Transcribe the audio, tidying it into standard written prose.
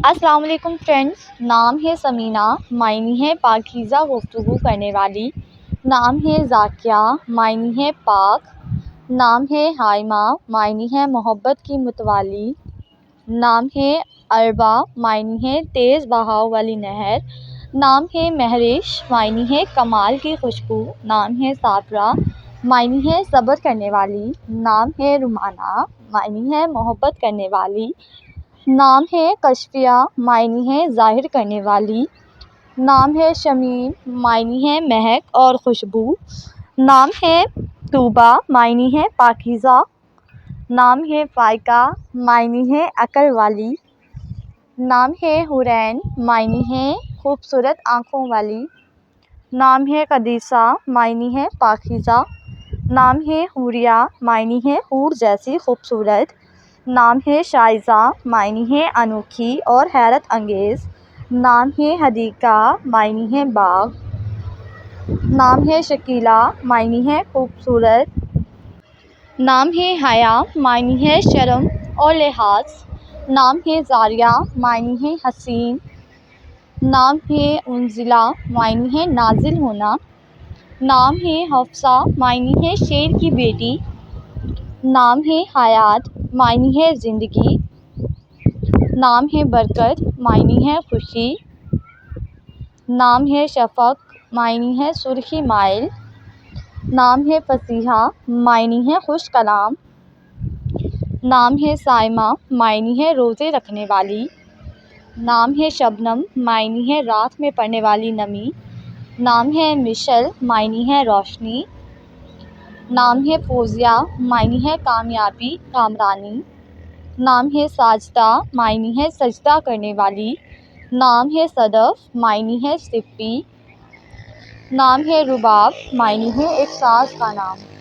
السلام علیکم فرینڈس، نام ہے سمینہ، معنی ہے پاکیزہ گفتگو کرنے والی۔ نام ہے ذاکیہ، معنی ہے پاک۔ نام ہے حائمہ، معنی ہے محبت کی متوالی۔ نام ہے عربا، معنی ہے تیز بہاؤ والی نہر۔ نام ہے مہرش، معنی ہے کمال کی خوشبو۔ نام ہے صابرہ، معنی ہے صبر کرنے والی۔ نام ہے رومانہ، معنی ہے محبت کرنے والی۔ نام ہے کشفیہ، معنی ہے ظاہر کرنے والی۔ نام ہے شمیم، معنی ہے مہک اور خوشبو۔ نام ہے طوبیٰ، معنی ہے پاکیزہ۔ نام ہے فائقہ، معنی ہے عقل والی۔ نام ہے حورین، معنی ہے خوبصورت آنکھوں والی۔ نام ہے قدیسہ، معنی ہے پاکیزہ۔ نام ہے حوریہ، معنی ہے حور جیسی خوبصورت۔ نام ہے شائزہ، معنی ہے انوکھی اور حیرت انگیز۔ نام ہے حدیقہ، معنی ہے باغ۔ نام ہے شکیلہ، معنی ہے خوبصورت۔ نام ہے حیا، معنی ہے شرم اور لحاظ۔ نام ہے زاریہ، معنی ہے حسین۔ نام ہے انزلہ، معنی ہے نازل ہونا۔ نام ہے حفصہ، معنی ہے شیر کی بیٹی۔ نام ہے حیات، معنی ہے زندگی۔ نام ہے برکت، معنی ہے خوشی۔ نام ہے شفق، معنی ہے سرخی مائل۔ نام ہے فصیحہ، معنی ہے خوش کلام۔ نام ہے صائمہ، معنی ہے روزے رکھنے والی۔ نام ہے شبنم، معنی ہے رات میں پڑنے والی نمی۔ نام ہے مشعل، معنی ہے روشنی۔ نام ہے فوزیہ، معنی ہے کامیابی، کامرانی۔ نام ہے ساجدہ، معنی ہے سجدہ کرنے والی۔ نام ہے صدف، معنی ہے سپی۔ نام ہے رباب، معنی ہے ایک ساز کا نام۔